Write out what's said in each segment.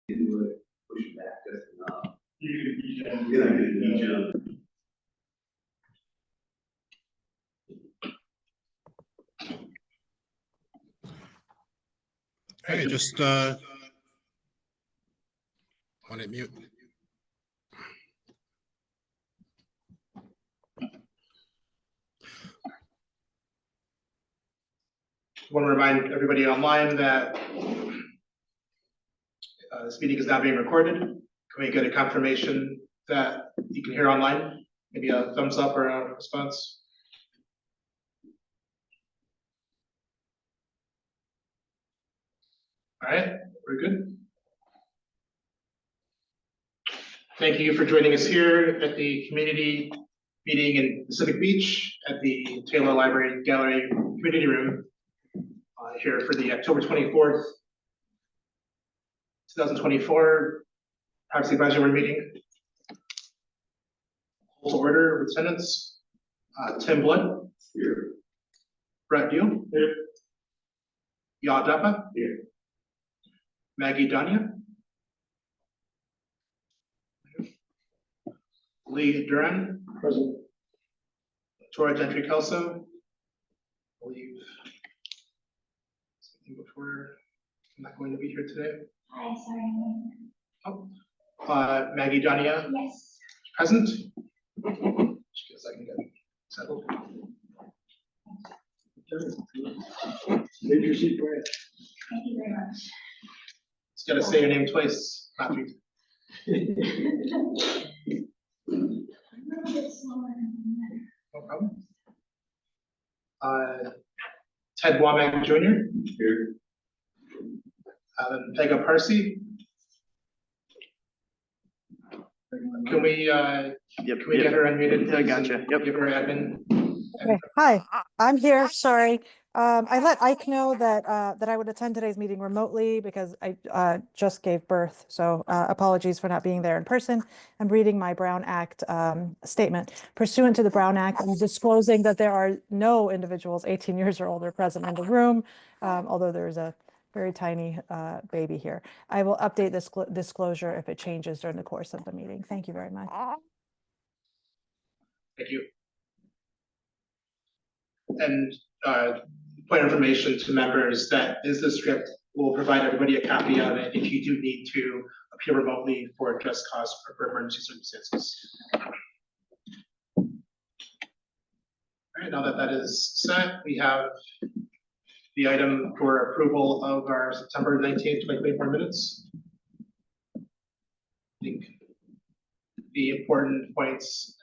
Push back just enough. You can Hey, just want to mute. I want to remind everybody online that this meeting is now being recorded. Can we get a confirmation that you can hear online? Maybe a thumbs up or a response. All right, we're good. Thank you for joining us here at the community meeting in Pacific Beach at the Taylor Library Gallery Community Room here for the October 24th, 2024 Privacy Advisory Board meeting. Call to order with attendance. Tim Blood. Here. Brett Deal. Here. Yaw Dappa. Here. Maggie Dania. Lee Duran. Present. Tora Gentry Kelso. I believe something before. I'm not going to be here today. Hi, sorry. Oh. Maggie Dania. Yes. Present. She feels I can get settled. Take your seat, Brett. Thank you very much. Just gotta say your name twice. Not three. A little bit slower than that. No problem. Ted Womack Jr. Here. Pega Parsi. Can we can we get her unmuted? I gotcha. Yep. Give her admin. Okay, hi, I'm here, sorry. I let Ike know that that I would attend today's meeting remotely because I just gave birth. So apologies for not being there in person. I'm reading my Brown Act statement. Pursuant to the Brown Act, I'm disclosing that there are no individuals 18 years or older present in the room, although there's a very tiny baby here. I will update this disclosure if it changes during the course of the meeting. Thank you very much. Thank you. And point of information to members that is the script. We'll provide everybody a copy of it if you do need to appear remotely for just cause or for emergency circumstances. All right, now that that is set, we have the item for approval of our September 19th, 2024 minutes. I think the important points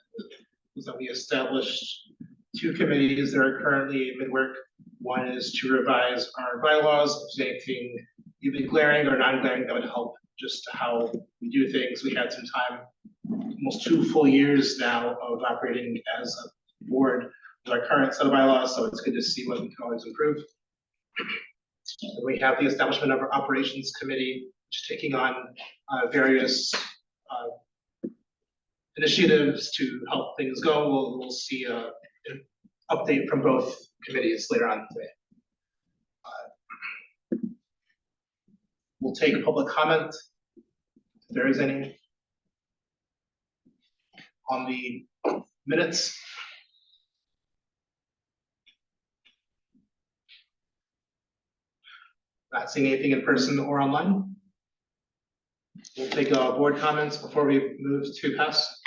is that we established two committees that are currently in work. One is to revise our bylaws, if there's anything even glaring or non-glaring that would help just how we do things. We had some time, almost 2 full years now of operating as a board with our current set of bylaws, so it's good to see what we can always improve. We have the establishment of our operations committee, which is taking on various initiatives to help things go. We'll see an update from both committees later on today. We'll take public comment if there is any on the minutes. Not seeing anything in person or online. We'll take board comments before we move to pass.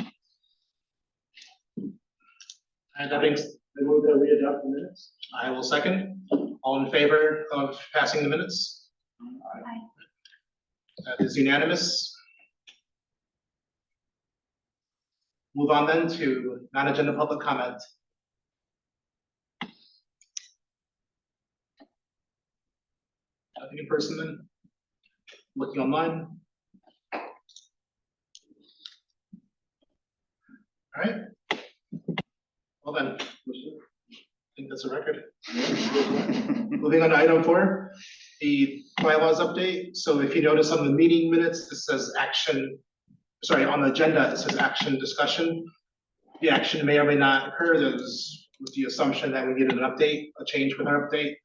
And that being, I move that we adopt the minutes. I will second. All in favor of passing the minutes? That is unanimous. Move on then to non-agenda public comment. Nothing in person then? Looking online? All right. Well then, I think that's a record. Moving on to item 4, the bylaws update. So if you notice on the meeting minutes, this says action, sorry, on the agenda, it says action discussion. The action may or may not occur. There's with the assumption that we needed an update, a change with our update.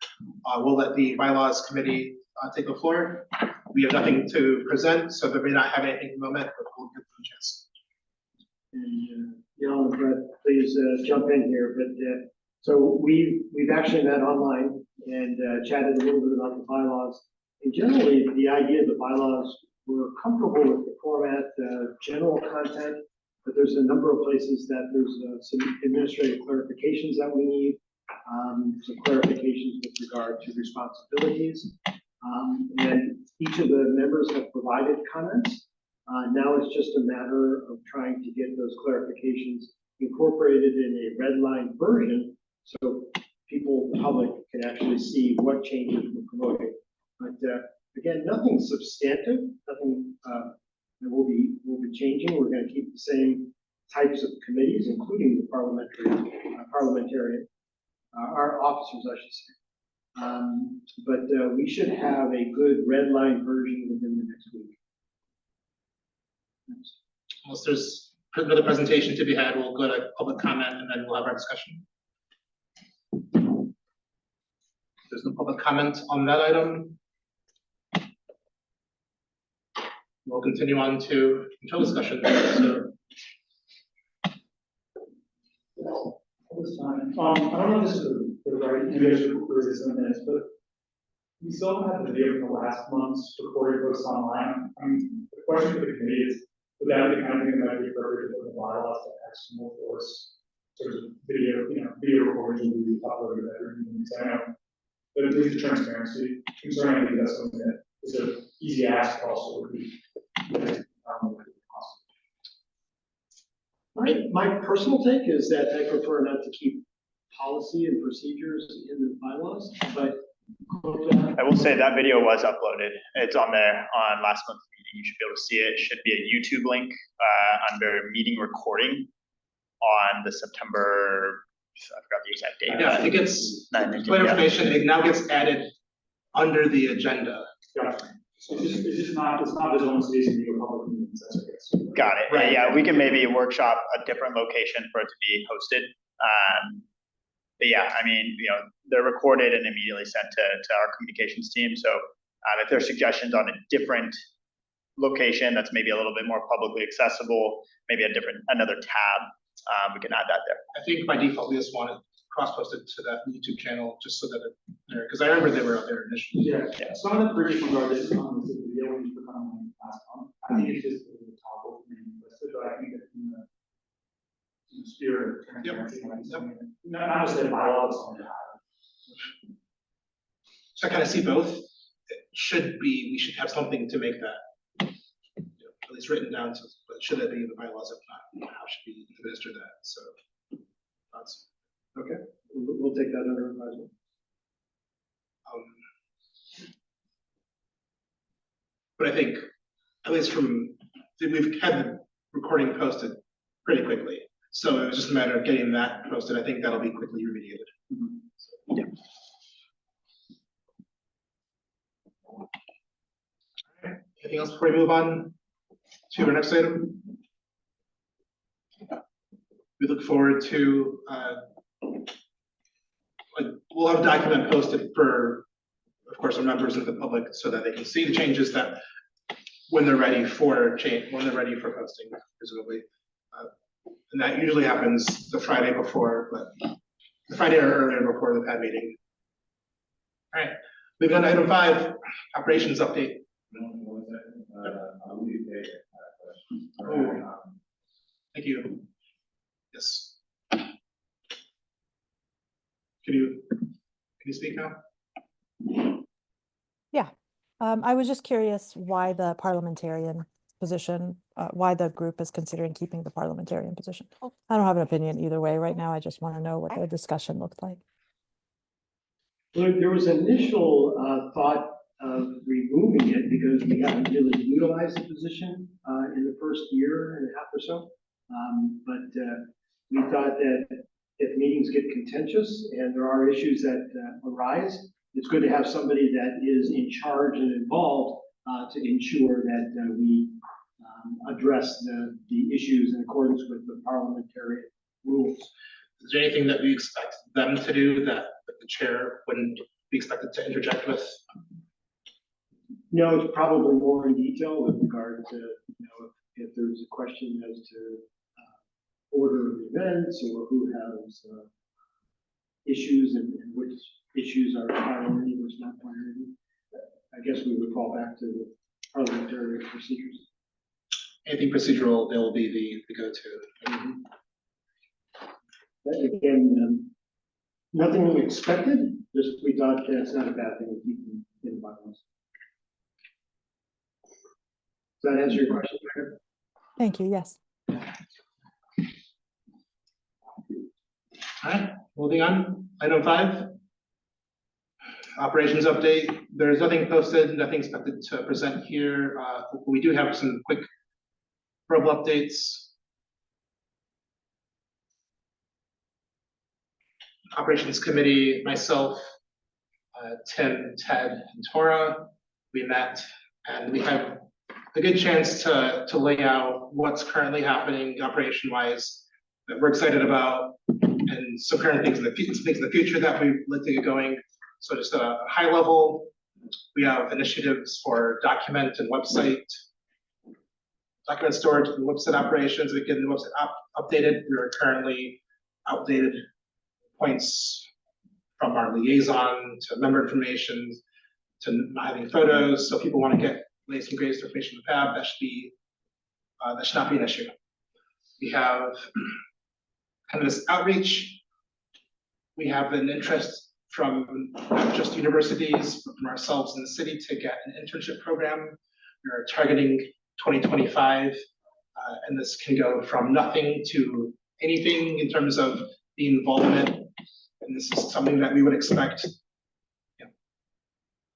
We'll let the bylaws committee take the floor. We have nothing to present, so they may not have anything at the moment, but we'll give them a chance. And Neil and Brett, please jump in here. But so we've actually met online and chatted a little bit about the bylaws. And generally, the idea of the bylaws, we're comfortable with the format, general content, but there's a number of places that there's some administrative clarifications that we need, some clarifications with regard to responsibilities. And each of the members have provided comments. Now it's just a matter of trying to get those clarifications incorporated in a red line version so people, the public, can actually see what changes we're promoting. But again, nothing substantive, nothing that will be changing. We're going to keep the same types of committees, including the parliamentarian, our officers, I should say. But we should have a good red line version within the next week. Unless there's another presentation to be had, we'll go to public comment and then we'll have our discussion. There's no public comment on that item. We'll continue on to control discussion. So, This time, I don't know if this is the right, maybe I should record this in a minute, but we still have the video from the last month's recorded posts online. The question for the committee is, would that be the kind of thing that might be appropriate for the bylaws to external force sort of video, video recordings will be uploaded to every meeting? I know, but at least the transparency concern, I think that's something that is an easy ask, but also would be My personal take is that I prefer not to keep policy and procedures in the bylaws, but I will say that video was uploaded. It's on there on last month's meeting. You should be able to see it. It should be a YouTube link under meeting recording on the September, I forgot the exact date. yeah, I think it's Nine, for yeah. information. It now gets added under the agenda. So it's just not, it's not visible in space in your public meetings, that's okay. Got it. Right. Yeah, we can maybe workshop a different location for it to be hosted. But yeah, I mean, they're recorded and immediately sent to our communications team. So if there's suggestions on a different location that's maybe a little bit more publicly accessible, maybe another tab, we can add that there. I think by default, we just want it cross-posted to that YouTube channel just so that it's there, because I remember they were out there initially. Yeah, some of the previous ones are this on the video when you put on last month. I think it's just a toggle for me, but I think that in the spirit of transparency, not just the bylaws on the So I kind of see both. We should have something to make that at least written down. So, but should that be in the bylaws? If not, how should we administer that? So that's okay, we'll take that under advisement. But I think, at least we've had the recording posted pretty quickly. So it was just a matter of getting that posted. I think that'll be quickly remediated. Mm-hmm. Yeah. Anything else before we move on to our next item? We look forward to, we'll have a document posted for, of course, our members of the public so that they can see the changes that when they're ready for posting, presumably. And that usually happens the Friday before, but the Friday or earlier before the PAD meeting. All right, Moving on to item 5, operations update. Thank you. Yes. Can you speak now? I was just curious why the parliamentarian position, why the group is considering keeping the parliamentarian position. I don't have an opinion either way right now. I just want to know what the discussion looked like. Well, there was initial thought of removing it because we haven't really utilized the position in the first year and a half or so. But we thought that if meetings get contentious and there are issues that arise, it's good to have somebody that is in charge and involved to ensure that we address the issues in accordance with the parliamentary rules. Is there anything that we expect them to do that the chair wouldn't be expected to interject with? No, it's probably more in detail with regard to, if there's a question as to order of events or who has issues and which issues are priority, which not priority. I guess we would fall back to the parliamentary procedures. Anything procedural, they'll be the go-to. But again, nothing unexpected, just we thought it's not a bad thing to keep in the bylaws. Does that answer your question, Mayor? Thank you. Yes. All right, moving on. Item 5, operations update. There's nothing posted, nothing expected to present here. We do have some quick verbal updates. Operations committee, myself, Tim, Ted, and Tora, we met and we had a good chance to lay out what's currently happening operation-wise that we're excited about, and some current things in the future that we'd like to get going. So just at a high level, we have initiatives for document and website, document storage and website operations. We get the website updated. We are currently outdated points from our liaison to member information to not having photos. So if people want to get latest and greatest information in the tab, that should not be an issue. We have kind of this outreach. We have an interest from not just universities, but from ourselves in the city to get an internship program. We are targeting 2025, and this can go from nothing to anything in terms of the involvement. And this is something that we would expect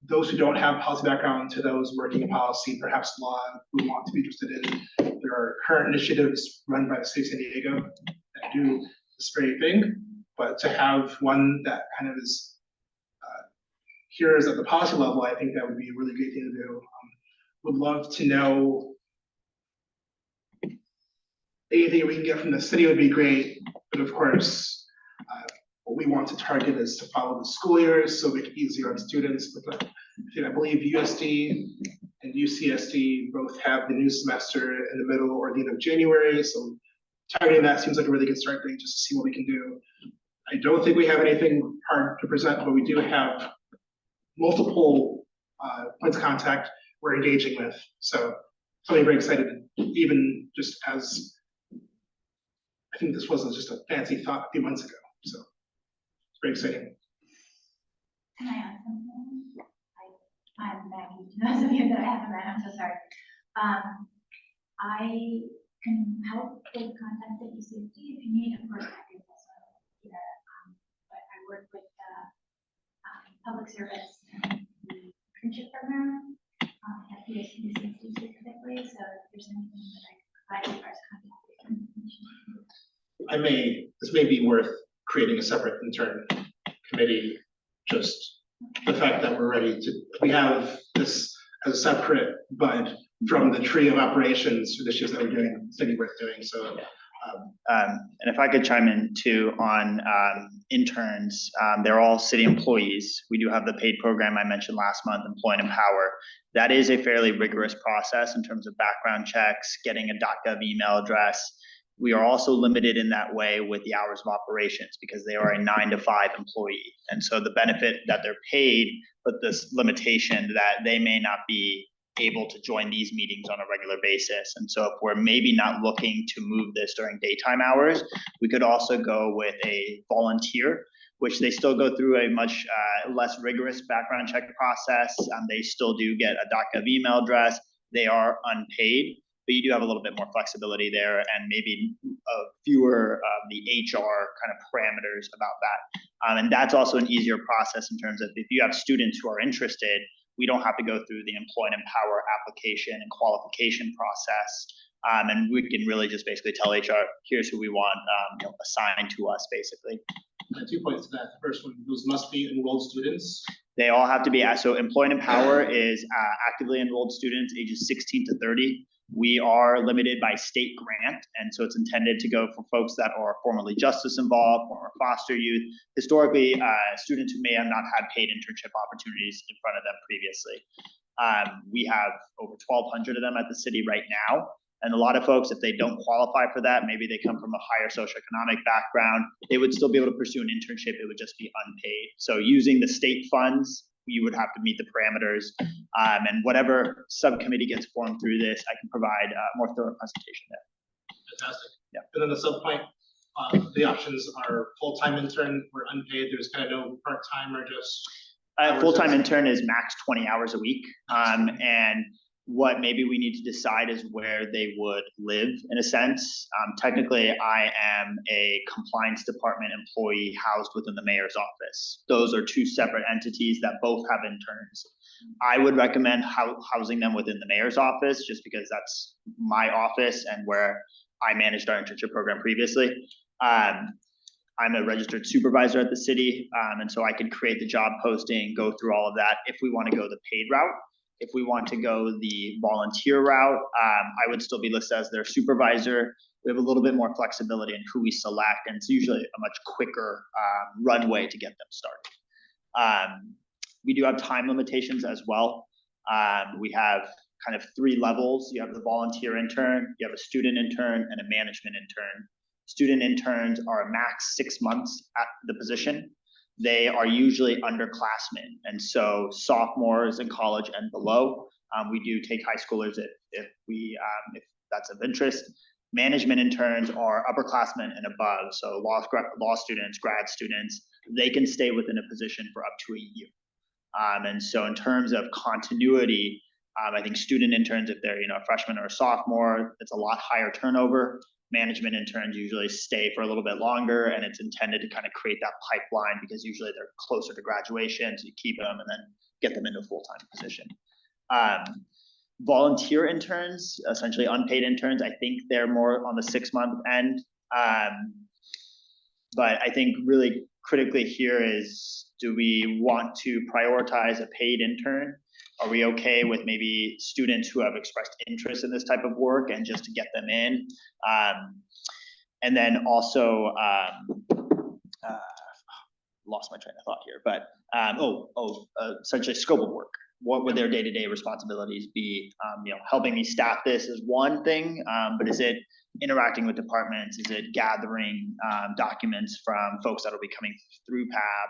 those who don't have policy background to those working in policy, perhaps law, who want to be interested in. There are current initiatives run by the city of San Diego that do this very thing, but to have one that kind of is here is at the policy level, I think that would be a really great thing to do. Would love to know anything we can get from the city would be great, but of course, what we want to target is to follow the school years so make it easier on students. But I believe USD and UCSD both have the new semester in the middle or the end of January. So targeting that seems like a really good start date just to see what we can do. I don't think we have anything hard to present, but we do have multiple points of contact we're engaging with. So something very excited, even just as I think this wasn't just a fancy thought a few months ago. So it's very exciting. Can I add something? I'm Maggie. To those of you that I haven't met, I'm so sorry. I can help with contact at UCSD if you need. Of course, I can also here. But I work with public service and the internship program at UCSD specifically. So if there's anything that I can provide as far as contact information. This may be worth creating a separate intern committee, just the fact that we're ready to, we have this as a separate bud from the tree of operations initiatives that we're doing, city worth doing. So and if I could chime in too on interns, they're all city employees. We do have the paid program I mentioned last month, Employ and Empower. That is a fairly rigorous process in terms of background checks, getting a .gov email address. We are also limited in that way with the hours of operations because they are a 9 to 5 employee. And so the benefit that they're paid, but this limitation that they may not be able to join these meetings on a regular basis. And so if we're maybe not looking to move this during daytime hours, we could also go with a volunteer, which they still go through a much less rigorous background check process. They still do get a .gov email address. They are unpaid, but you do have a little bit more flexibility there and maybe fewer of the HR kind of parameters about that. And that's also an easier process in terms of if you have students who are interested, we don't have to go through the Employ and Empower application and qualification process. And we can really just basically tell HR, here's who we want assigned to us, basically. 2 points to that. The first one, those must be enrolled students. They all have to be, so Employ and Empower is actively enrolled students ages 16 to 30. We are limited by state grant, and so it's intended to go for folks that are formerly justice involved, former foster youth, historically students who may have not had paid internship opportunities in front of them previously. We have over 1,200 of them at the city right now. And a lot of folks, if they don't qualify for that, maybe they come from a higher socioeconomic background, they would still be able to pursue an internship. It would just be unpaid. So using the state funds, you would have to meet the parameters. And whatever subcommittee gets formed through this, I can provide a more thorough presentation there. Fantastic. Yeah. And then the sub point, the options are full-time intern or unpaid. There's kind of no part-time or just. Full-time intern is max 20 hours a week. And what maybe we need to decide is where they would live in a sense. Technically, I am a compliance department employee housed within the mayor's office. Those are two separate entities that both have interns. I would recommend housing them within the mayor's office just because that's my office and where I managed our internship program previously. I'm a registered supervisor at the city, and so I can create the job posting, go through all of that if we want to go the paid route. If we want to go the volunteer route, I would still be listed as their supervisor. We have a little bit more flexibility in who we select, and it's usually a much quicker runway to get them started. We do have time limitations as well. We have kind of 3 levels. You have the volunteer intern, you have a student intern, and a management intern. Student interns are max 6 months at the position. They are usually underclassmen, and so sophomores in college and below. We do take high schoolers if that's of interest. Management interns are upperclassmen and above, so law students, grad students. They can stay within a position for up to a year. And so in terms of continuity, I think student interns, if they're a freshman or a sophomore, it's a lot higher turnover. Management interns usually stay for a little bit longer, and it's intended to kind of create that pipeline because usually they're closer to graduation, so you keep them and then get them into a full-time position. Volunteer interns, essentially unpaid interns, I think they're more on the 6-month end. But I think really critically here is, do we want to prioritize a paid intern? Are we okay with maybe students who have expressed interest in this type of work and just to get them in? And then also, lost my train of thought here, but essentially scope of work. What would their day-to-day responsibilities be? Helping me staff this is one thing, but is it interacting with departments? Is it gathering documents from folks that will be coming through PAB?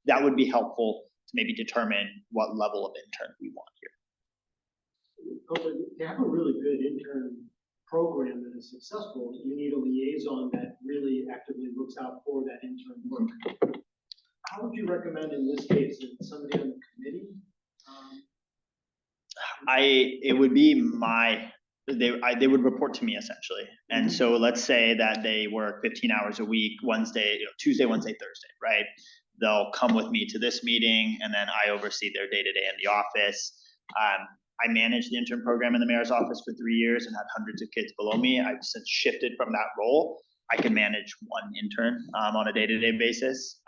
That would be helpful to maybe determine what level of intern we want here. To have a really good intern program that is successful, you need a liaison that really actively looks out for that intern work. How would you recommend in this case, that somebody on the committee? It would be they would report to me essentially. And so let's say that they work 15 hours a week, Tuesday, Wednesday, Thursday, right? They'll come with me to this meeting, and then I oversee their day-to-day in the office. I managed the intern program in the mayor's office for 3 years and had hundreds of kids below me. I've since shifted from that role. I can manage one intern on a day-to-day basis.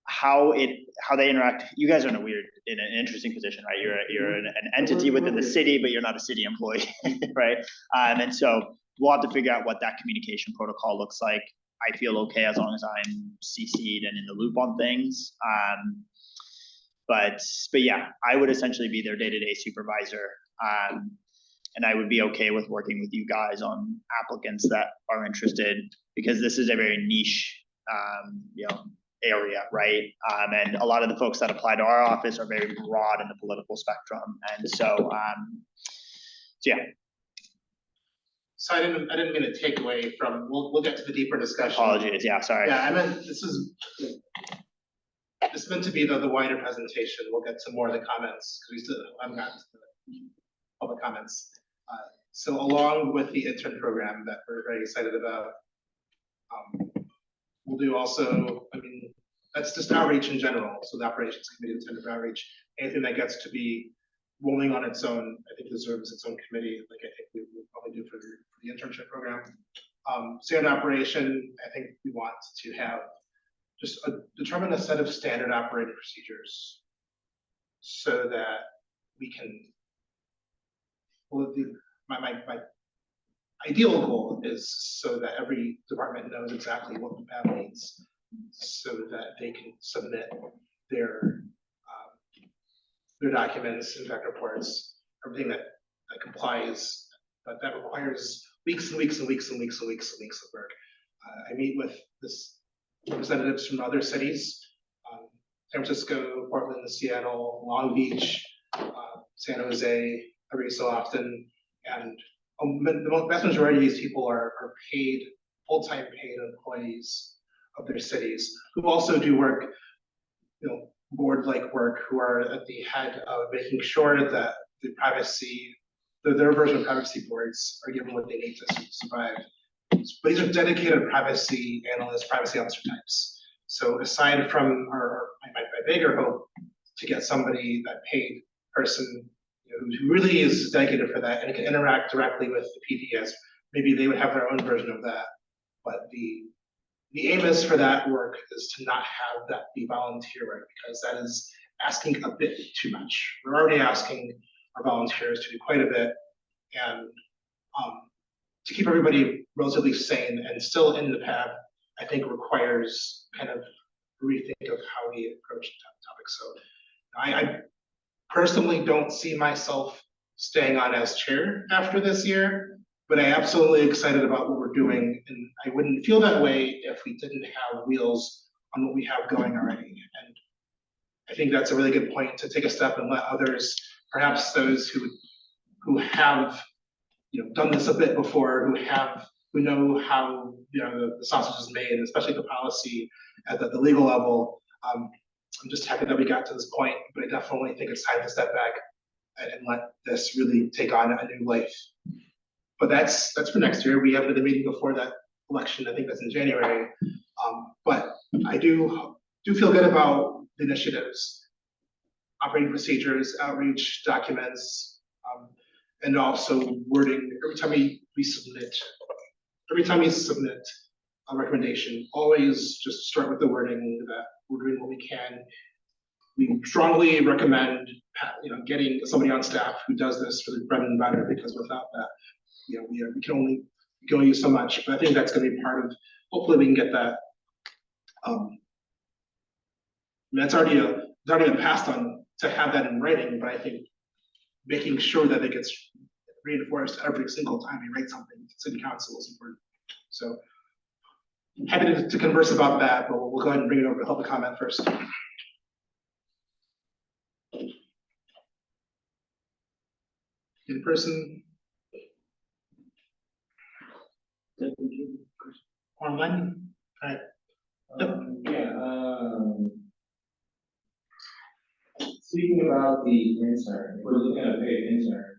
How they interact, you guys are in an interesting position, right? You're an entity within the city, but you're not a city employee, right? And so we'll have to figure out what that communication protocol looks like. I feel okay as long as I'm CC'd and in the loop on things. But yeah, I would essentially be their day-to-day supervisor. And I would be okay with working with you guys on applicants that are interested, because this is a very niche, area, right? And a lot of the folks that apply to our office are very broad in the political spectrum. And so yeah. So I didn't mean to take away from, we'll get to the deeper discussion. Apologies, yeah, sorry. Yeah, I meant, this is meant to be the wider presentation. We'll get to more of the comments, because we still haven't gotten to the public comments. So along with the intern program that we're very excited about, we'll do also, I mean, that's just outreach in general. So the operations committee, the Center for Outreach, anything that gets to be rolling on its own, I think deserves its own committee, like I think we will probably do for the internship program. Standard operation, I think we want to have just determine a set of standard operating procedures so that we can, well, my ideal goal is so that every department knows exactly what the PAB needs, so that they can submit their documents, impact reports, everything that complies, but that requires weeks and weeks and weeks and weeks and weeks and weeks of work. I meet with this representatives from other cities, San Francisco, Portland, Seattle, Long Beach, San Jose, every so often, and the vast majority of these people are paid, full-time paid employees of their cities, who also do work, board-like work, who are at the head of making sure that the privacy, their version of privacy boards are given what they need to survive. But these are dedicated privacy analysts, privacy officer types. So aside from my bigger hope to get somebody, that paid person, who really is dedicated for that and can interact directly with the PDS, maybe they would have their own version of that. But the aim is for that work is to not have that be volunteer work, because that is asking a bit too much. We're already asking our volunteers to do quite a bit, and to keep everybody relatively sane and still in the PAB, I think requires kind of a rethink of how we approach that topic. So I personally don't see myself staying on as chair after this year, but I am absolutely excited about what we're doing, and I wouldn't feel that way if we didn't have wheels on what we have going already. And I think that's a really good point, to take a step and let others, perhaps those who have done this a bit before, who know how the sausage is made, especially the policy at the legal level. I'm just happy that we got to this point, but I definitely think it's time to step back and let this really take on a new life. But that's for next year. We have another meeting before that election. I think that's in January. But I do feel good about the initiatives, operating procedures, outreach, documents, and also wording. Every time we submit a recommendation, always just start with the wording that we're doing what we can. We strongly recommend getting somebody on staff who does this for the bread and butter, because without that, we can only use so much. But I think that's going to be part of, hopefully we can get that. That's already been passed on to have that in writing, but I think making sure that it gets reinforced every single time we write something to city council is important. So happy to converse about that, but we'll go ahead and bring it over to public comment first. In person. Online. All right. Speaking about the intern, if we're looking at a paid intern,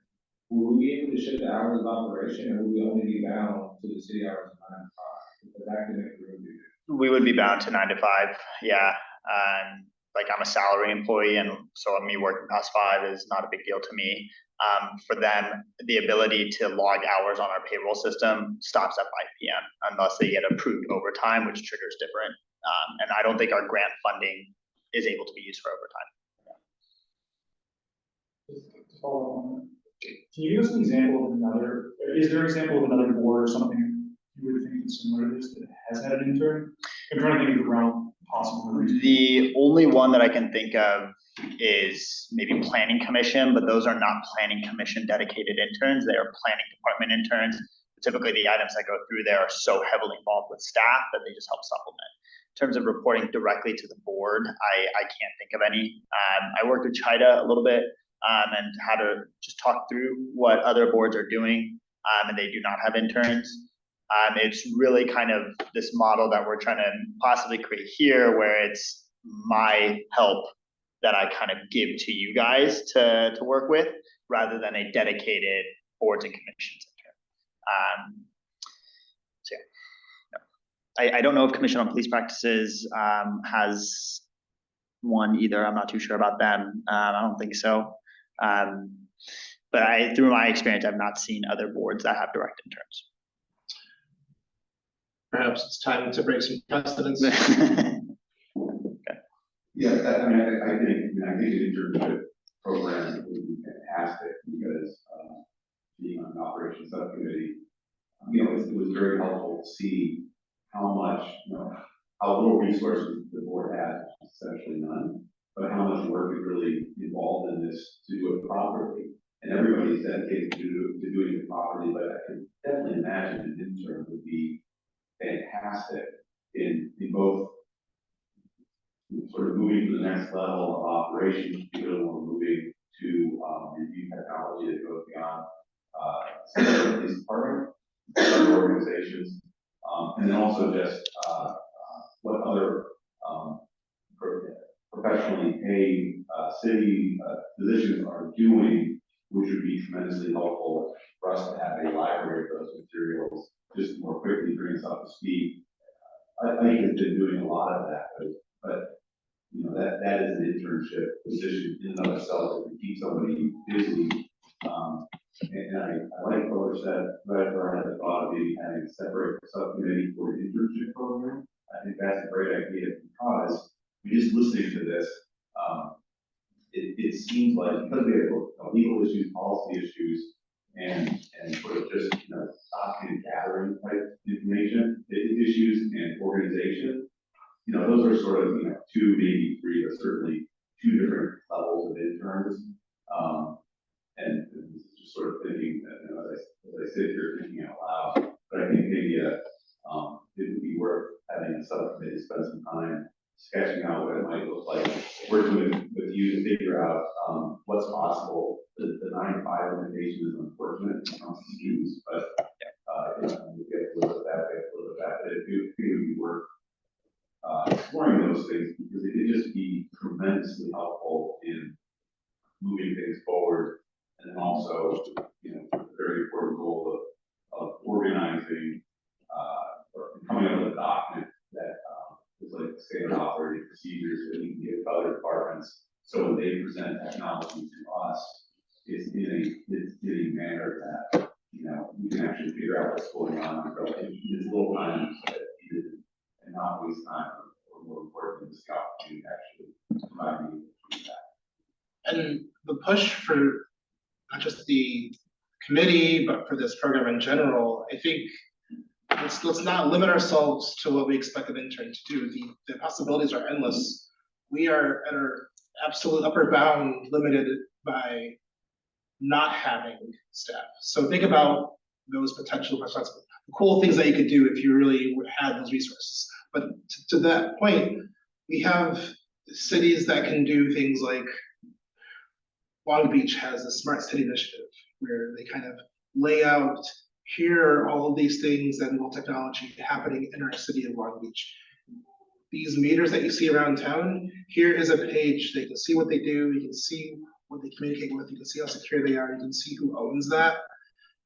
will we be able to shift the hours of operation, or will we only be bound to the city hours of 9 to 5? Because that could make it really good. We would be bound to 9 to 5, yeah. Like I'm a salary employee, and so me working past 5 is not a big deal to me. For them, the ability to log hours on our payroll system stops at 5 p.m. unless they get approved overtime, which triggers different. And I don't think our grant funding is able to be used for overtime. Just to follow on, can you give us an example of is there an example of another board or something you would think is similar to this that has had an intern? I'm trying to think of the realm possibility? The only one that I can think of is maybe planning commission, but those are not planning commission dedicated interns. They are planning department interns. Typically, the items that go through there are so heavily involved with staff that they just help supplement. In terms of reporting directly to the board, I can't think of any. I worked with Chida a little bit and how to just talk through what other boards are doing, and they do not have interns. It's really kind of this model that we're trying to possibly create here, where it's my help that I kind of give to you guys to work with, rather than a dedicated boards and commissions intern. So yeah, I don't know if Commission on Police Practices has one either. I'm not too sure about them. I don't think so. But through my experience, I've not seen other boards that have direct interns. Perhaps it's time to break some precedents. Yeah, I mean, I think the internship program would be fantastic because being on the operations subcommittee, it was very helpful to see how much, how little resources the board has, essentially none, but how much work is really involved in this to do it properly. And everybody's dedicated to doing it properly, but I can definitely imagine an intern would be fantastic in both sort of moving to the next level of operations, particularly when we're moving to review technology that goes beyond the police department, other organizations, and then also just what other professionally paid city physicians are doing, which would be tremendously helpful for us to have a library of those materials just more quickly bring us up to speed. I think it's been doing a lot of that, but that is an internship position in and of itself that can keep somebody busy. And I like what was said, right, where I had the thought of maybe having a separate subcommittee for an internship program. I think that's a great idea because just listening to this, it seems like because we have legal issues, policy issues, and sort of just stocking and gathering type information issues and organization, those are sort of two, maybe three, but certainly two different levels of interns. And just sort of thinking that as I sit here thinking out loud, but I think maybe it would be worth having a subcommittee spend some time sketching out what it might look like, working with you to figure out what's possible. The 9-to-5 limitation is unfortunate when it comes to students, but we get a little bit of that, but it would be worth exploring those things because it could just be tremendously helpful in moving things forward. And then also, the very important goal of organizing or coming up with a document that is like standard operating procedures that we can give other departments. So when they present technology to us, it's in a manner that we can actually figure out what's going on in this little time and not waste time or more important, the scout to actually provide me with feedback. And the push for not just the committee, but for this program in general, I think let's not limit ourselves to what we expect an intern to do. The possibilities are endless. We are at our absolute upper bound limited by not having staff. So think about those potential responsibilities, the cool things that you could do if you really had those resources. But to that point, we have cities that can do things like Long Beach has a smart city initiative where they kind of lay out, here are all of these things that involve technology happening in our city of Long Beach. These meters that you see around town, here is a page, they can see what they do, you can see what they communicate with, you can see how secure they are, you can see who owns that.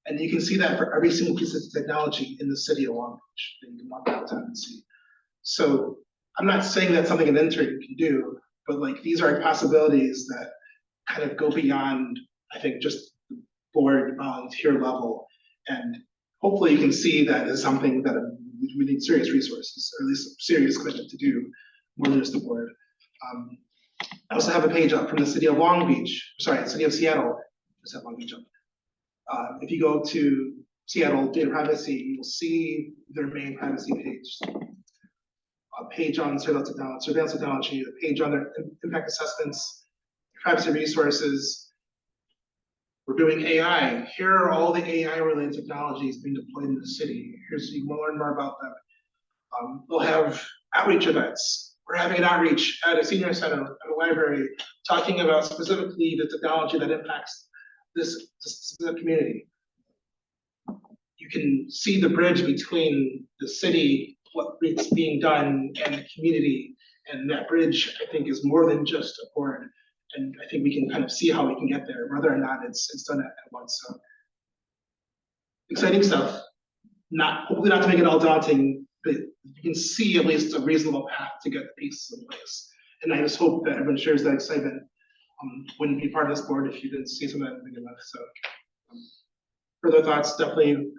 And you can see that for every single piece of technology in the city of Long Beach that you can walk downtown and see. So I'm not saying that's something an intern can do, but like these are possibilities that kind of go beyond, I think, just the board volunteer level. And hopefully you can see that as something that we need serious resources, or at least serious commitment to do more than just the board. I also have a page up from the city of Long Beach, sorry, the city of Seattle, just have Long Beach up. If you go to Seattle data privacy, you'll see their main privacy page. a page on surveillance technology, a page on their impact assessments, privacy resources. We're doing AI. Here are all the AI related technologies being deployed in the city. Here's, you can learn more about them. We'll have outreach events. We're having an outreach at a senior center, at a library, talking about specifically the technology that impacts this specific community. You can see the bridge between the city, what's being done, and the community. And that bridge, I think, is more than just a board. And I think we can kind of see how we can get there, whether or not it's done at once. So exciting stuff. Hopefully not to make it all daunting, but you can see at least a reasonable path to get the pieces in place. And I just hope that everyone shares that excitement. Wouldn't be part of this board if you didn't see some of that to begin with. So further thoughts, definitely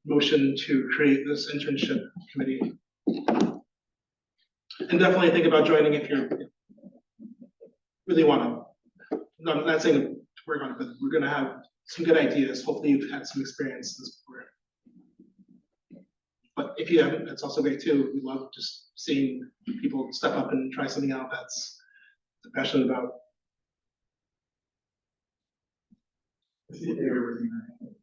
motion to create this internship committee. And definitely think about joining if you really want to. I'm not saying to work on it, but we're gonna have some good ideas. Hopefully you've had some experience in this before. But if you haven't, that's also great too. We love just seeing people step up and try something out that's they're passionate about. I see Pega raising her hand.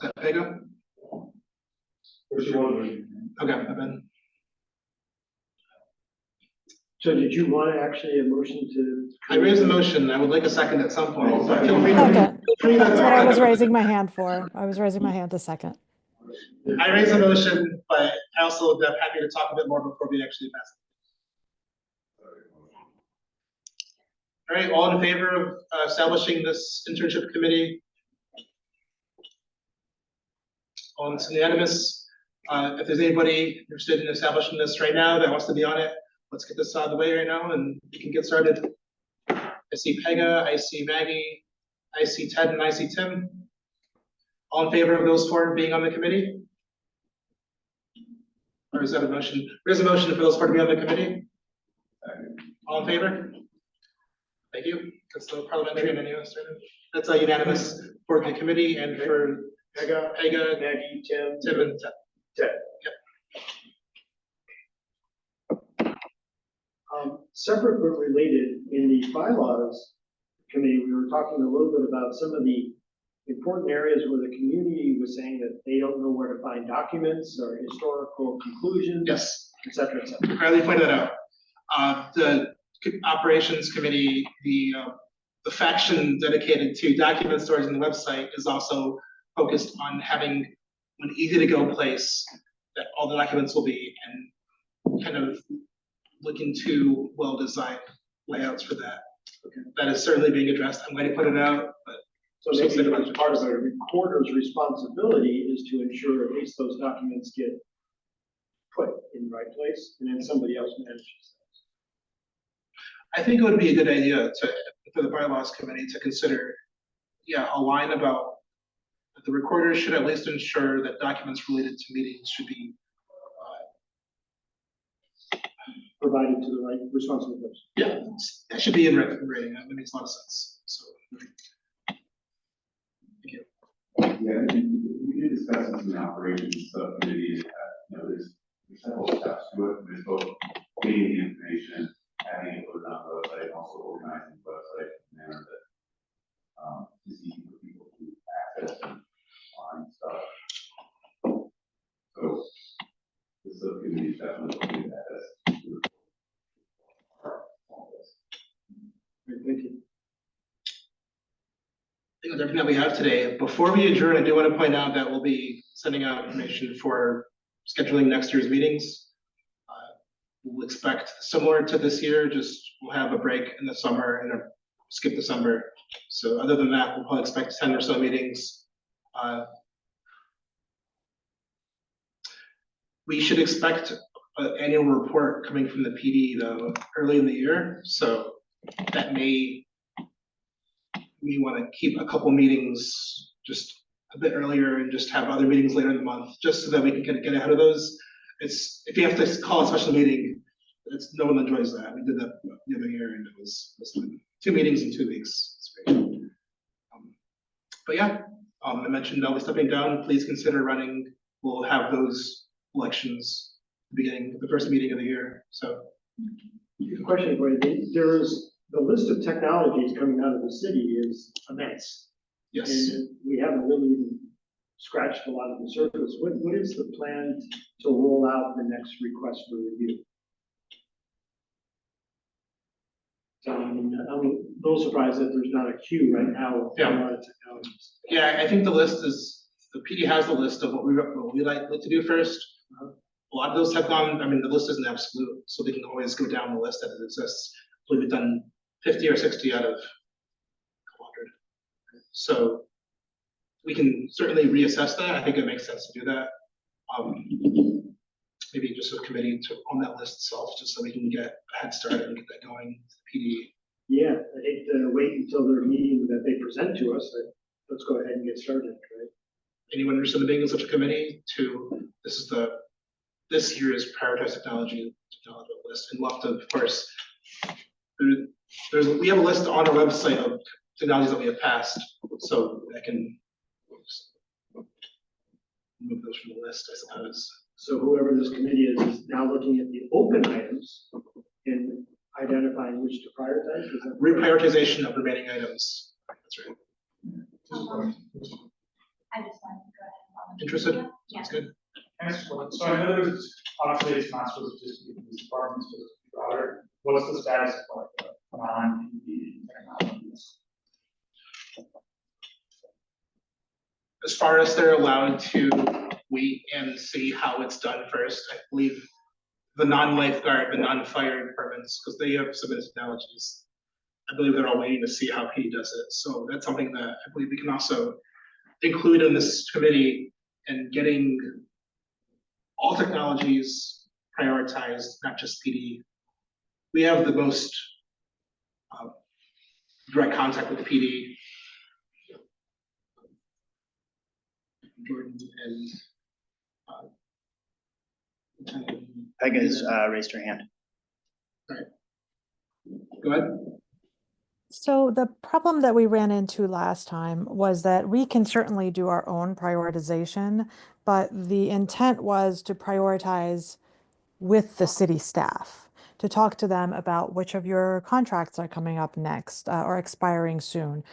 Is that Pega? Or she was raising her hand. Okay, I've been. So did you want to actually a motion to? I raised the motion. I would like a second at some point. But feel free to- Second. feel free to- That's what I was raising my hand for. I was raising my hand to second. I raised the motion, but I also am happy to talk a bit more before we actually pass it. All right, all in favor of establishing this internship committee? All it's unanimous. If there's anybody interested in establishing this right now that wants to be on it, let's get this out of the way right now and we can get started. I see Pega, I see Maggie, I see Ted, and I see Tim. All in favor of those four being on the committee? Or is that a motion? There's a motion for those four to be on the committee? All in favor? Thank you. That's the parliamentary and anyways. That's a unanimous for the committee and for Pega, Maggie, Tim. Tim, and Ted. Separate but related, in the bylaws committee, we were talking a little bit about some of the important areas where the community was saying that they don't know where to find documents or historical conclusions. Yes, Et cetera, et cetera. Riley pointed that out. The operations committee, the faction dedicated to document storage on the website is also focused on having an easy to go place that all the documents will be and kind of look into well-designed layouts for that. Okay. That is certainly being addressed. I'm going to put it out, but So maybe as part of a recorder's responsibility is to ensure at least those documents get put in the right place and then somebody else manages those. I think it would be a good idea for the bylaws committee to consider, a line about that the recorder should at least ensure that documents related to meetings should be Provided to the right responsible person. that should be in writing. That makes a lot of sense. So, thank you. Yeah, and we did discuss this in the operations subcommittee, there's several steps to it. There's both getting the information, having it put on the website, and also organizing the website in a manner that is easy for people to access and find stuff. So the subcommittee is definitely looking at that as Thank you. I think that's everything that we have today. Before we adjourn, I do want to point out that we'll be sending out information for scheduling next year's meetings. We'll expect similar to this year, just we'll have a break in the summer and skip December. So other than that, we'll probably expect 10 or so meetings. We should expect an annual report coming from the PD though early in the year. So that we want to keep a couple meetings just a bit earlier and just have other meetings later in the month, just so that we can get ahead of those. If you have to call a special meeting, no one enjoys that. We did that the other year and it was 2 meetings in 2 weeks. It's great. But yeah, I mentioned I'll be stepping down. Please consider running. We'll have those elections the first meeting of the year, so. Question for you, there's, the list of technologies coming out of the city is immense. Yes, And we haven't really even scratched a lot of the surface. What is the plan to roll out the next request for review? So I'm a little surprised that there's not a queue right now of a lot of technologies. yeah, I think the list is, the PD has the list of what we like to do first. A lot of those have gone, I mean, the list isn't absolute, so they can always go down the list as it exists. I believe we've done 50 or 60 out of 100. So we can certainly reassess that. I think it makes sense to do that. Maybe just a committee on that list itself, just so we can get a head start and get that going to the PD. Yeah, I hate to wait until their meeting that they present to us. Let's go ahead and get started, right? Anyone interested in being in such a committee this year's prioritized technology list, and we'll have to, of course, we have a list on our website of technologies that we have passed, so I can move those from the list, I suppose. So whoever this committee is now looking at the open items and identifying which to prioritize. Is that Reprioritization of remaining items. That's right. I just wanted to go ahead and volunteer. Interested? Yeah. Sounds good. Next one. So I know there's, obviously it's not supposed to just be these departments, but it's broader. What's the status of like the non-PD technologies? As far as they're allowed to wait and see how it's done first, I believe the non-lifeguard, the non-fire departments, because they have submitted technologies, I believe they're all waiting to see how PD does it. So that's something that I believe we can also include in this committee, and getting all technologies prioritized, not just PD. We have the most direct contact with the PD. Jordan and Pega's raised her hand. go ahead. So the problem that we ran into last time was that we can certainly do our own prioritization, but the intent was to prioritize with the city staff, to talk to them about which of your contracts are coming up next or expiring soon.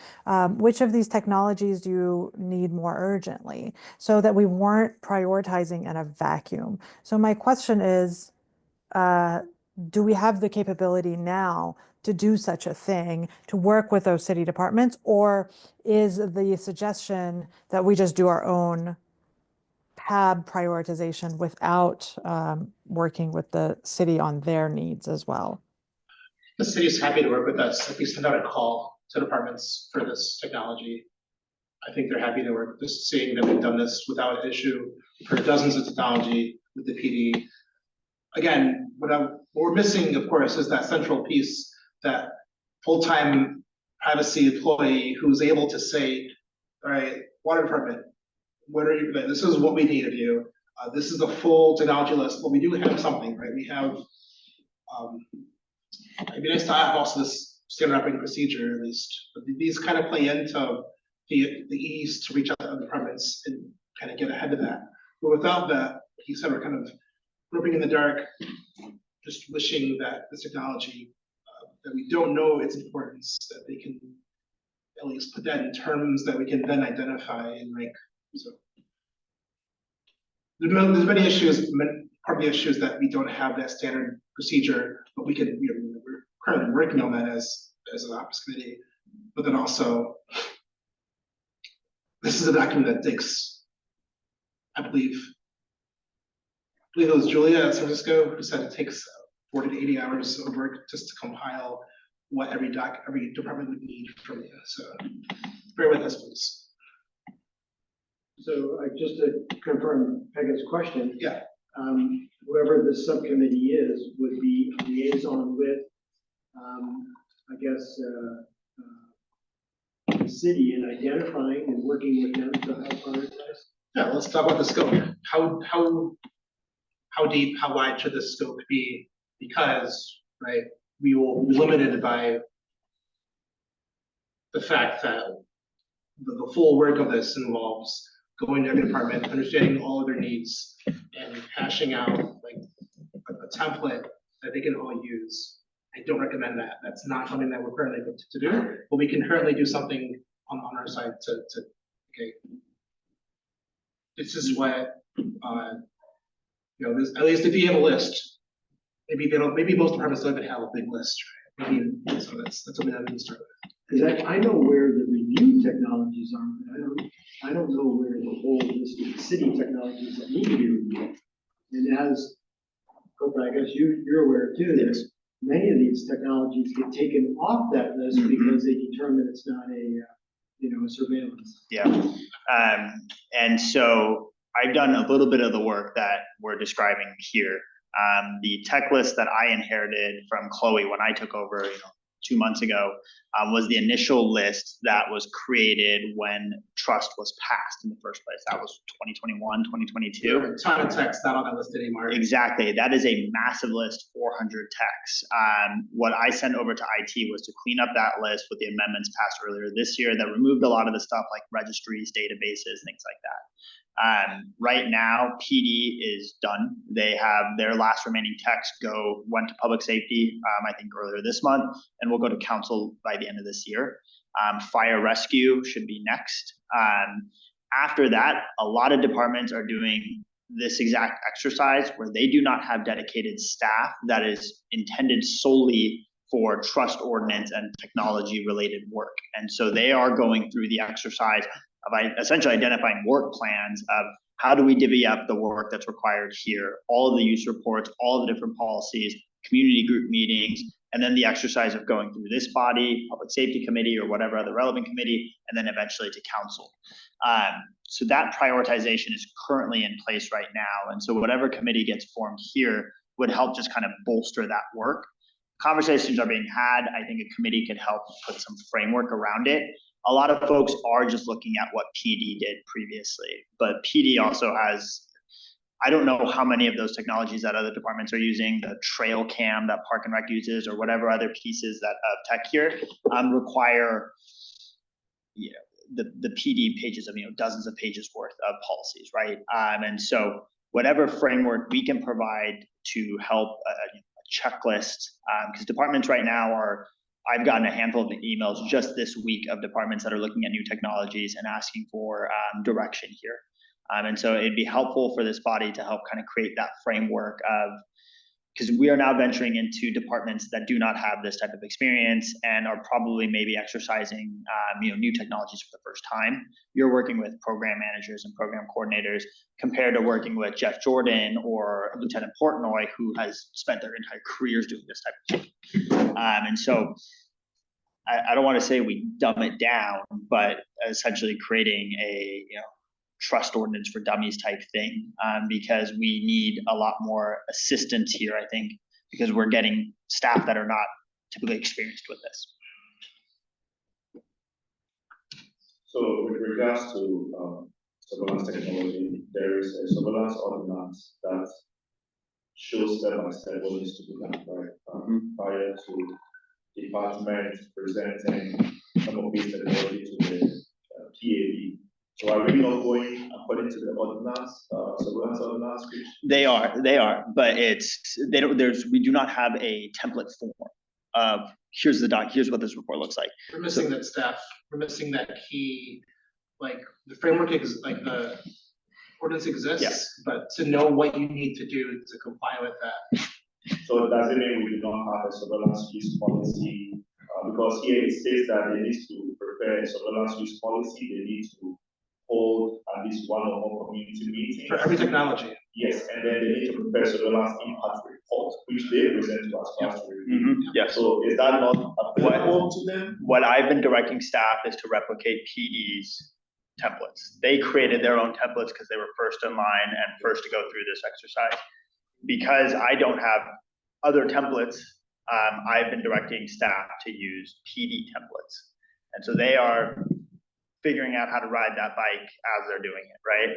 Which of these technologies do you need more urgently, so that we weren't prioritizing in a vacuum. So my question is, do we have the capability now to do such a thing, to work with those city departments, or is the suggestion that we just do our own PAB prioritization without working with the city on their needs as well? The city's happy to work with us. If we send out a call to departments for this technology, I think they're happy to work with us, seeing that we've done this without issue for dozens of technology with the PD. Again, what we're missing, of course, is that central piece, that full-time privacy employee who's able to say, all right, water department, what are you, this is what we need of you. This is a full technology list, but we do have something, right? We have, it'd be nice to have also this standard operating procedure at least, but these kind of play into the ease to reach out to other departments and kind of get ahead of that. But without that, like you said, we're kind of groping in the dark, just wishing that this technology, that we don't know its importance, that they can at least put that in terms that we can then identify and rank. So there's many issues, part of the issues that we don't have that standard procedure, but we can, we're currently working on that as an ops committee. But then also, this is a document that takes, I believe it was Julia at San Francisco who said it takes 40 to 80 hours of work just to compile what every department would need from you. So bear with us, please. So just to confirm Pega's question. Yeah. Whoever the subcommittee is would be a liaison with, I guess, the city, and identifying and working with them to help prioritize. Yeah, let's talk about the scope. How deep, how wide should this scope be? Because, right, we will be limited by the fact that the full work of this involves going to every department, understanding all of their needs, and hashing out like a template that they can all use. I don't recommend that. That's not something that we're currently equipped to do, but we can currently do something on our side to, okay. This is what, this, at least if you have a list, maybe most departments don't even have a big list, right? Maybe, so that's something that we can start with. Because I know where the review technologies are, but I don't know where the whole list of city technologies that need to be reviewed. And as, Copa, I guess you're aware too, that many of these technologies get taken off that list because they determine it's not a surveillance. Yeah. And so I've done a little bit of the work that we're describing here. The tech list that I inherited from Chloe when I took over, 2 months ago, was the initial list that was created when trust was passed in the first place. That was 2021, 2022. A ton of text not on that list anymore. Exactly. That is a massive list, 400 texts. What I sent over to IT was to clean up that list with the amendments passed earlier this year that removed a lot of the stuff like registries, databases, things like that. Right now, PD is done. They have their last remaining text went to public safety, I think earlier this month, and will go to council by the end of this year. Fire rescue should be next. After that, a lot of departments are doing this exact exercise where they do not have dedicated staff that is intended solely for trust ordinance and technology related work. And so they are going through the exercise of essentially identifying work plans of how do we divvy up the work that's required here, all of the use reports, all of the different policies, community group meetings, and then the exercise of going through this body, public safety committee or whatever other relevant committee, and then eventually to council. So that prioritization is currently in place right now. And so whatever committee gets formed here would help just kind of bolster that work. Conversations are being had. I think a committee could help put some framework around it. A lot of folks are just looking at what PD did previously, but PD also has, I don't know how many of those technologies that other departments are using, the trail cam that Park and Rec uses or whatever other pieces that of tech here require the PD pages of dozens of pages worth of policies, right? And so whatever framework we can provide to help a checklist, because departments right now I've gotten a handful of emails just this week of departments that are looking at new technologies and asking for direction here. And so it'd be helpful for this body to help kind of create that framework of, because we are now venturing into departments that do not have this type of experience and are probably maybe exercising new technologies for the first time. You're working with program managers and program coordinators compared to working with Jeff Jordan or Lieutenant Portnoy, who has spent their entire careers doing this type of thing. And so I don't want to say we dumb it down, but essentially creating a trust ordinance for dummies type thing, because we need a lot more assistance here, I think, because we're getting staff that are not typically experienced with this. So with regards to surveillance technology, there is a surveillance ordinance that shows step by step what needs to be done, right? Prior to department presenting some of these technology to the PAB. So are we not going according to the ordinance, surveillance ordinance? They are, but we do not have a template form of here's what this report looks like. We're missing that staff, we're missing that key, like the framework like the ordinance exists, Yes. but to know what you need to do to comply with that. So does it mean we do not have a surveillance use policy? Because here it says that they need to prepare a surveillance use policy, they need to hold at least one or more community meetings. For every technology. Yes, and then they need to prepare surveillance impact report, which they present to us after review. Yes. So is that not applicable to them? What I've been directing staff is to replicate PD's templates. They created their own templates because they were first in line and first to go through this exercise. Because I don't have other templates, I've been directing staff to use PD templates. And so they are figuring out how to ride that bike as they're doing it, right?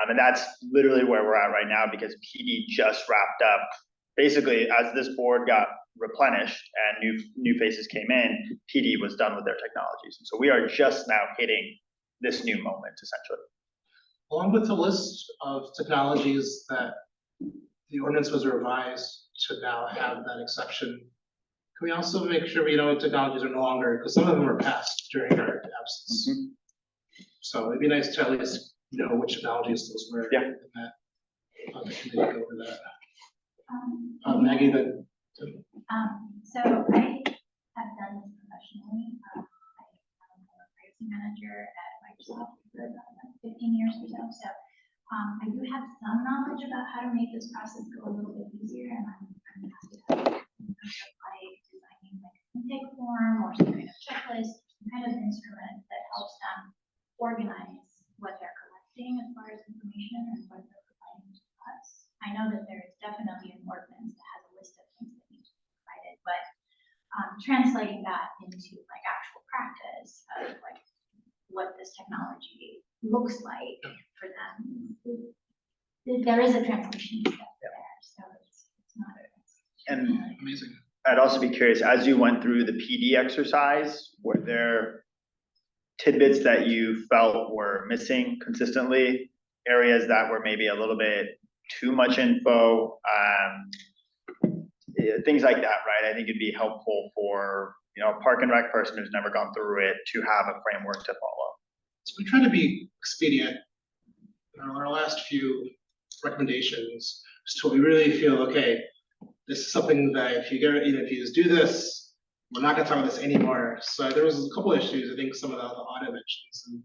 And that's literally where we're at right now because PD just wrapped up. Basically, as this board got replenished and new faces came in, PD was done with their technologies. And so we are just now hitting this new moment, essentially. Along with the list of technologies that the ordinance was revised to now have that exception, can we also make sure we know what technologies are no longer, because some of them were passed during our absence. So it'd be nice to at least know which technologies those were. Yeah. And that, the committee go over that. Maggie, then. So I have done this professionally. I'm a privacy manager at Microsoft for about 15 years or so. So I do have some knowledge about how to make this process go a little bit easier, and I'm happy to help by designing like an intake form or some kind of checklist, some kind of instrument that helps them organize what they're collecting as far as information and what they're providing to us. I know that there is definitely an ordinance that has a list of things that need to be provided, but translating that into like actual practice of like what this technology looks like for them. There is a translation step there, so it's not. And Amazing. I'd also be curious, as you went through the PD exercise, were there tidbits that you felt were missing consistently? Areas that were maybe a little bit too much info, things like that, right? I think it'd be helpful for, you know, a park and rec person who's never gone through it to have a framework to follow. So we try to be expedient. Our last few recommendations, so we really feel, okay, this is something that if you get, even if you just do this, we're not gonna talk about this anymore. So there was a couple issues, I think some of the audit mentions, and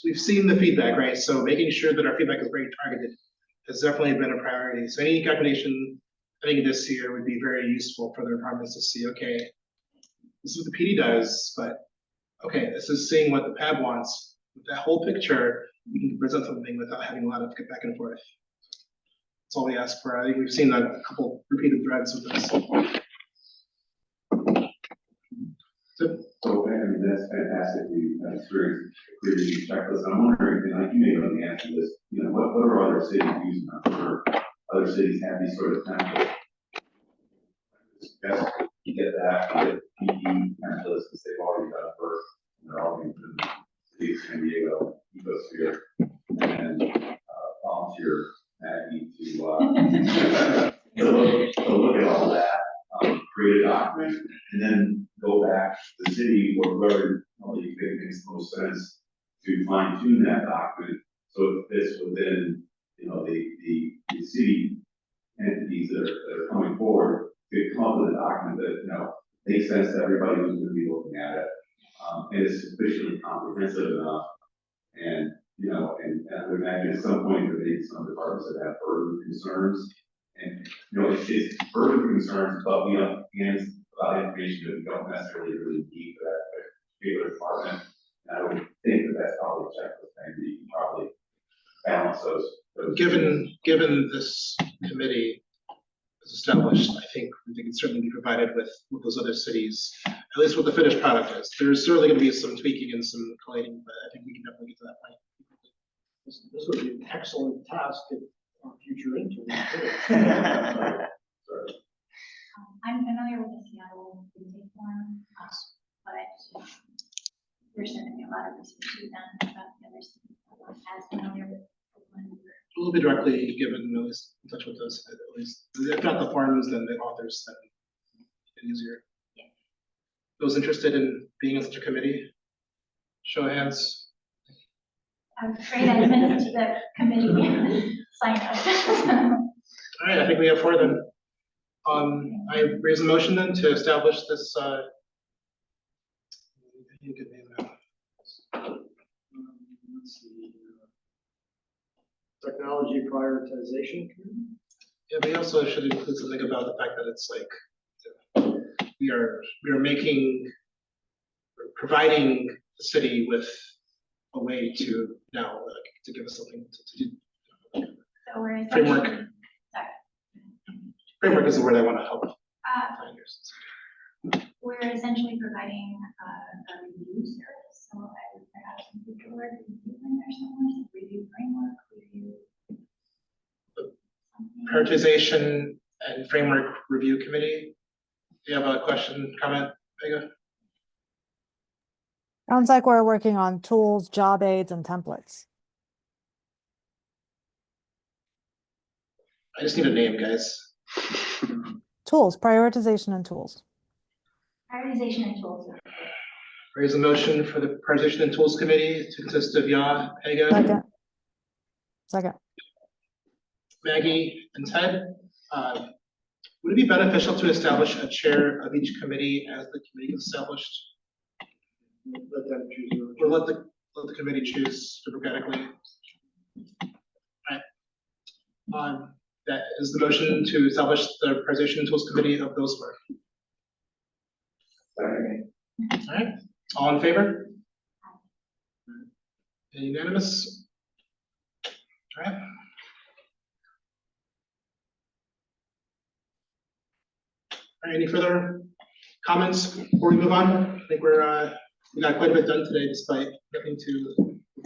we've seen the feedback, right? So making sure that our feedback is very targeted has definitely been a priority. So any recommendation, I think this year would be very useful for the departments to see, okay, this is what the PD does, but okay, this is seeing what the PAB wants. With that whole picture, we can present something without having a lot of get back and forth. That's all we ask for. I think we've seen a couple repeated threads with this. So, I mean, that's fantastic, you have experience creating these checklists, I'm wondering, and like you may know the answer to this, you know, what are other cities using them for? Other cities have these sort of templates. Yes, you get that, you get PD templates, because they've already done it first, and they're all in the city of San Diego, ecosphere, and volunteer Maggie to look at all that, create a document, and then go back to the city or whoever, you think makes the most sense to fine tune that document so it fits within, you know, the city entities that are coming forward to come up with a document that, you know, makes sense to everybody who's going to be looking at it, and is sufficiently comprehensive enough. And, you know, and I would imagine at some point there may be some departments that have urban concerns. And, you know, it's urban concerns, but we don't, and about information that we don't necessarily really need for that particular department. And I would think that that's probably a checklist thing that you can probably balance those. Given this committee is established, I think it can certainly be provided with those other cities, at least what the finished product is. There's certainly going to be some tweaking and some collating, but I think we can definitely get to that point. This would be an excellent task at our future interview. I'm familiar with the Seattle intake form, but there's certainly a lot of research to be done about the other cities. I'm as familiar with one. We'll be directly given, at least in touch with those, at least, if not the forums, then the authors, then it's easier. Yeah. Those interested in being in such a committee, show of hands. I'm afraid I missed the committee sign up. All right, I think we have 4 then. I raise a motion then to establish this, you can name it. Let's see, Technology Prioritization Committee? Yeah, we also should include something about the fact that it's like, we are providing the city with a way to now, to give us something to do. So we're Framework. essentially, sorry. Framework is the word I want to help finders. We're essentially providing a review service, so I would perhaps include the word review in there somewhere, so review framework, review. something. Prioritization and Framework Review Committee. Do you have a question, comment, Vega? Sounds like we're working on tools, job aids, and templates. I just need a name, guys. Tools, prioritization and tools. Prioritization and tools. Raise a motion for the Prioritization and Tools Committee to consist of Ya, Haga, Second. Second. Maggie, and Ted. Would it be beneficial to establish a chair of each committee as the committee is established? Let them choose. Or let the committee choose democratically? Alright. That is the motion to establish the Prioritization and Tools Committee of those four. Alright, all in favor? Unanimous? Alright. All right, any further comments before we move on? I think we got quite a bit done today despite nothing to.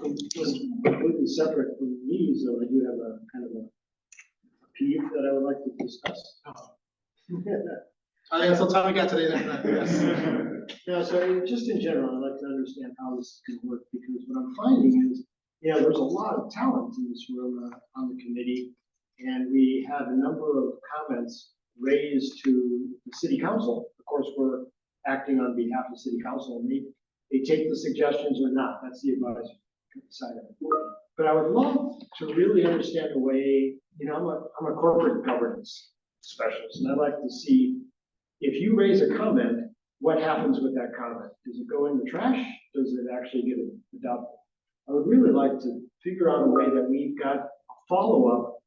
Completely separate from these, though, I do have a kind of a peeve that I would like to discuss. That's all the time we got today then, yes. No, so just in general, I'd like to understand how this can work, because what I'm finding is, there's a lot of talent in this room on the committee, and we had a number of comments raised to the city council. Of course, we're acting on behalf of city council, and they take the suggestions or not. That's the advisory side of it. But I would love to really understand the way, I'm a corporate governance specialist, and I'd like to see if you raise a comment, what happens with that comment? Does it go in the trash? Does it actually get adopted? I would really like to figure out a way that we've got a follow-up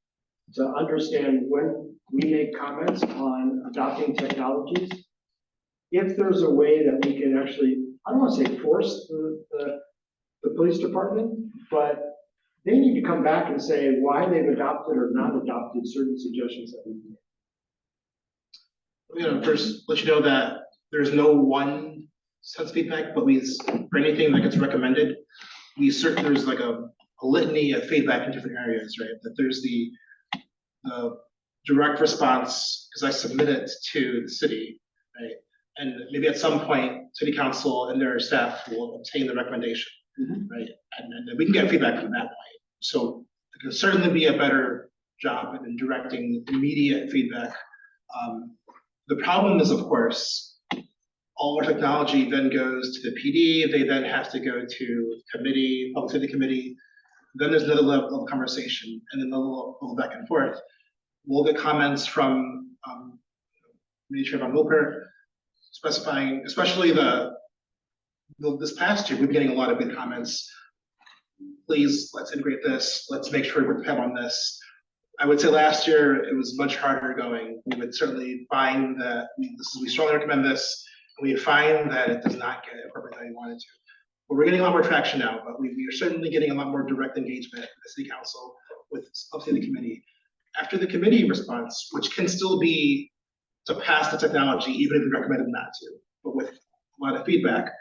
to understand when we make comments on adopting technologies. If there's a way that we can actually, I don't want to say force the police department, but they need to come back and say why they've adopted or not adopted certain suggestions that we've made. First, let you know that there's no one sense feedback, but for anything that gets recommended, there's like a litany of feedback in different areas, right? That there's the direct response, because I submit it to the city, right? And maybe at some point, city council and their staff will obtain the recommendation, right? And then we can get feedback from that point. So it can certainly be a better job in directing immediate feedback. The problem is, of course, all our technology then goes to the PD. They then have to go to committee, public safety committee. Then there's another level of conversation, and then they'll go back and forth. We'll get comments from Committee Chair Von Wilper specifying, especially this past year, we've been getting a lot of good comments. Please, let's integrate this. Let's make sure we're on this. I would say last year it was much harder going. We would certainly find that we strongly recommend this. And we find that it does not get incorporated how you want it to. But we're getting a lot more traction now, but we are certainly getting a lot more direct engagement with the city council, with the committee. After the committee response, which can still be to pass the technology, even if we recommended not to, but with a lot of feedback.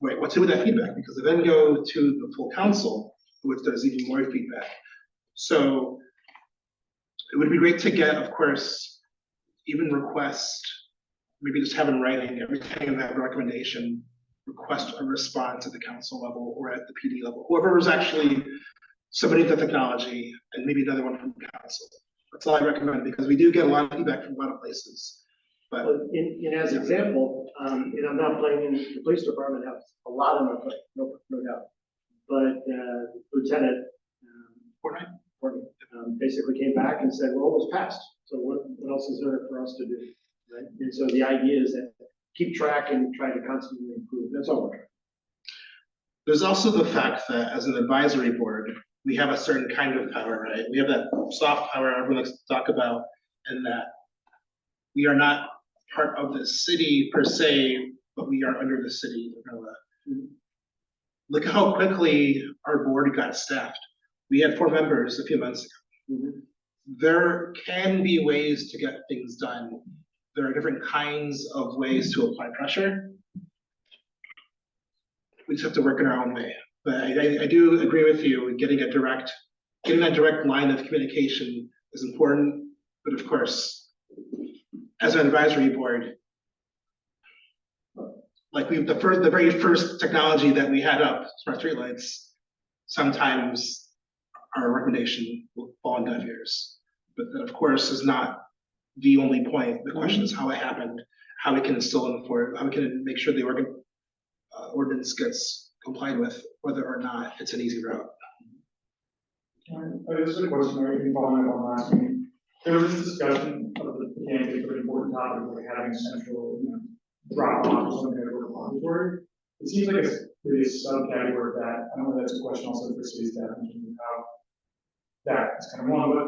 Wait, what to do with that feedback? Because they then go to the full council, which does even more feedback. So it would be great to get, of course, even request, maybe just have in writing everything in that recommendation, request a response at the council level or at the PD level, whoever was actually submitting the technology, and maybe another one from council. That's all I recommend, because we do get a lot of feedback from a lot of places. But in as example, I'm not blaming the police department, has a lot on their plate, no doubt. But Lieutenant Fortnite basically came back and said, well, it was passed. So what else is there for us to do? Right? And so the idea is that keep track and try to constantly improve. That's all we're trying. there's also the fact that as an advisory board, we have a certain kind of power, right? We have that soft power everyone likes to talk about, and that we are not part of the city per se, but we are under the city umbrella. Look at how quickly our board got staffed. We had 4 members a few months ago. There can be ways to get things done. There are different kinds of ways to apply pressure. We just have to work in our own way. But I do agree with you in getting that direct line of communication is important. But of course, as an advisory board, like the very first technology that we had up, smart streetlights, sometimes our recommendation will fall on deaf ears. But that, of course, is not the only point. The question is how it happened, how we can still enforce, how we can make sure the ordinance gets complied with, whether or not it's an easy route. This is a question, I can follow up on last meeting. There was this discussion of the candidates for important topics, like having a central, drop off or some kind of repository. It seems like it's really a subcategory of that. I don't know if that's a question also for city staff in terms of how that is kind of one, but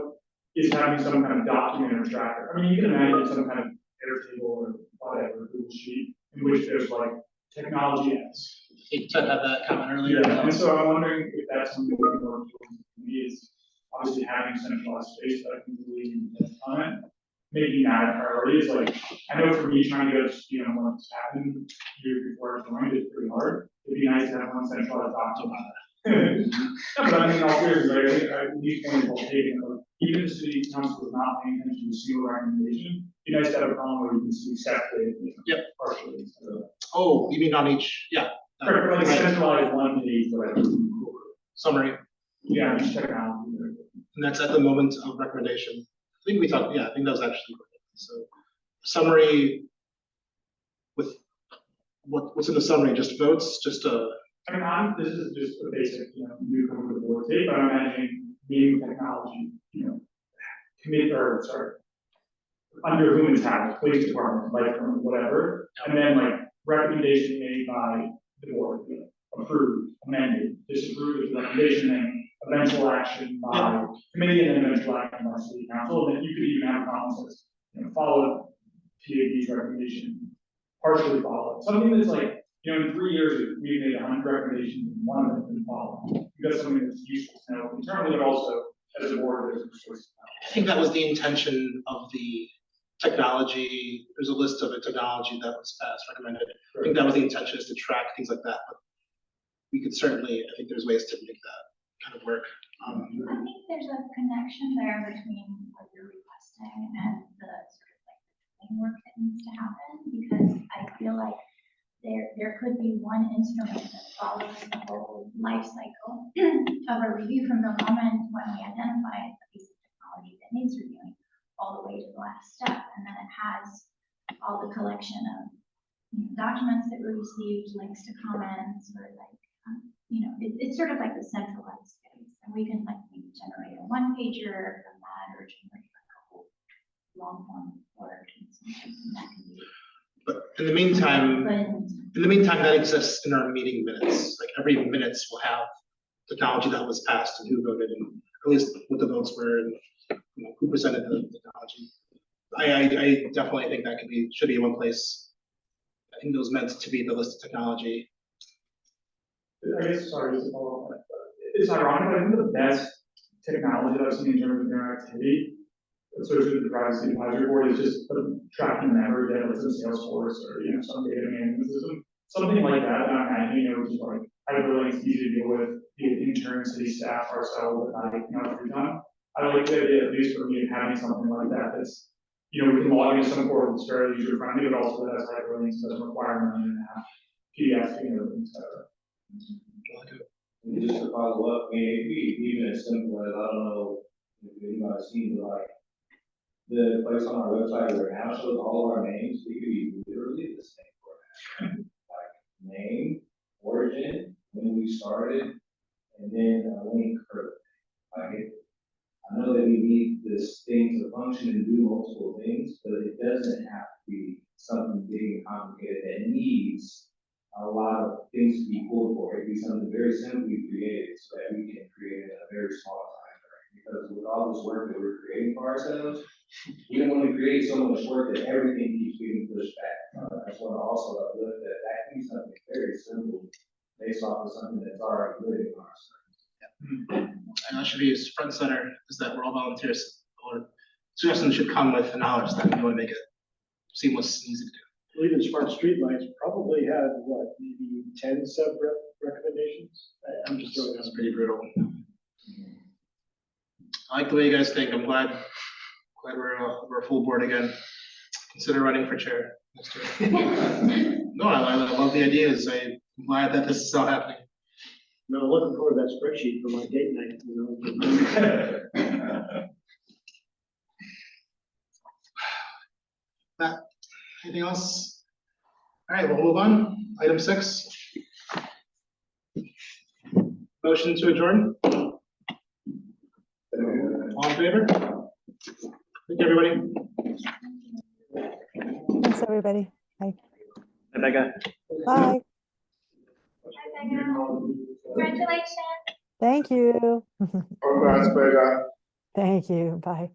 is having some kind of document or tracker. I mean, you can imagine some kind of Airtable or whatever, Google Sheet, in which there's like technology X. You said had that comment earlier. Yeah, and so I'm wondering if that's something we can work towards. Is obviously having centralized space that I can believe in that comment, making that a priority is like, I know for me trying to go to speed on what's happened years before I joined is pretty hard. It'd be nice to have one centralized document. No, but I mean, all seriously, like, I think these points will take, even if the city council is not paying attention to a single recommendation, it'd be nice to have a column where you can see exactly. Yep. Partially. So, Oh, you mean on each, yeah. correct, like centralized one page, but Summary, yeah, each technology. and that's at the moment of recommendation. I think we talked, yeah, I think that was actually, so summary with what's in the summary, just votes, just I mean, this is just a basic, newcomer to the board take, but I'm imagining new technology, under whom it's happening, police department, light department, whatever, and then like recommendation made by the board, approved, amended, disapproved of the recommendation, and eventual action by committee, and then eventual action by city council, and then you could even have comments, follow PAB's recommendation, partially followed, something that's like, in 3 years, we've made 100 recommendations, and one of them been followed. That's something that's useful to know internally, but also as a board, as a resource. I think that was the intention of the technology. There's a list of the technology that was passed, recommended. I think that was the intention, is to track things like that, but we could certainly, I think there's ways to make that kind of work. I think there's a connection there between what you're requesting and the sort of like the framework that needs to happen, because I feel like there could be one instrument that follows the whole life cycle of a review from the moment when we identify a piece of technology that needs reviewing, all the way to the last step, and then it has all the collection of documents that were received, links to comments, or like it's sort of like the centralized space, and we can like maybe generate a one pager from that, or generate like a whole long form word, and that can be. But in the meantime, that exists in our meeting minutes. Like every minutes will have technology that was passed and who voted, and at least what the votes were, and who presented the technology. I definitely think that should be in one place. I think those meant to be the list of technology. I guess, sorry, just to follow up on that, but it's ironic, but I think the best technology that I've seen in terms of interactivity associated with the privacy advisory board is just tracking members, like some Salesforce or some data management system, something like that. And I'm imagining, which is like it's easy to deal with, be it intern, city staff, ourselves, at night, free time. I like the idea, at least for me, of having something like that that's, we can log into some portal that's fairly user friendly, but also that has hyperlinks, doesn't require money and have PDFs, etc. And just to follow up, I mean, it could be even as simple as, I don't know if you might have seen, but like the place on our website where it now shows all of our names, it could be literally the same format. Like name, origin, when we started, and then a link for I know that we need this thing to function and do multiple things, but it doesn't have to be something big and complicated that needs a lot of things to be pulled for. It could be something very simply created so that we can create it in a very small time frame. Because with all this work that we're creating for ourselves, we don't want to create so much work that everything keeps getting pushed back. I just want to also uplift that can be something very simple based off of something that's already living on our side. And that should be front and center, is that we're all volunteers. Or suggestions should come with the knowledge that we want to make it seamless and easy to do. I believe in smart streetlights probably had maybe 10 recommendations. I'm just throwing That's out. pretty brutal. I like the way you guys think. I'm glad we're a full board again. Consider running for chair next year. No, I love the ideas. I'm glad that this is all happening. No, looking forward to that spreadsheet for my date night, Matt, anything else? All right, we'll move on. Item 6. Motion to adjourn. All in favor? Thank you, everybody. Thanks, everybody. Bye. Rebecca? Bye. Congratulations. Thank you. Congrats, Becca. Thank you. Bye.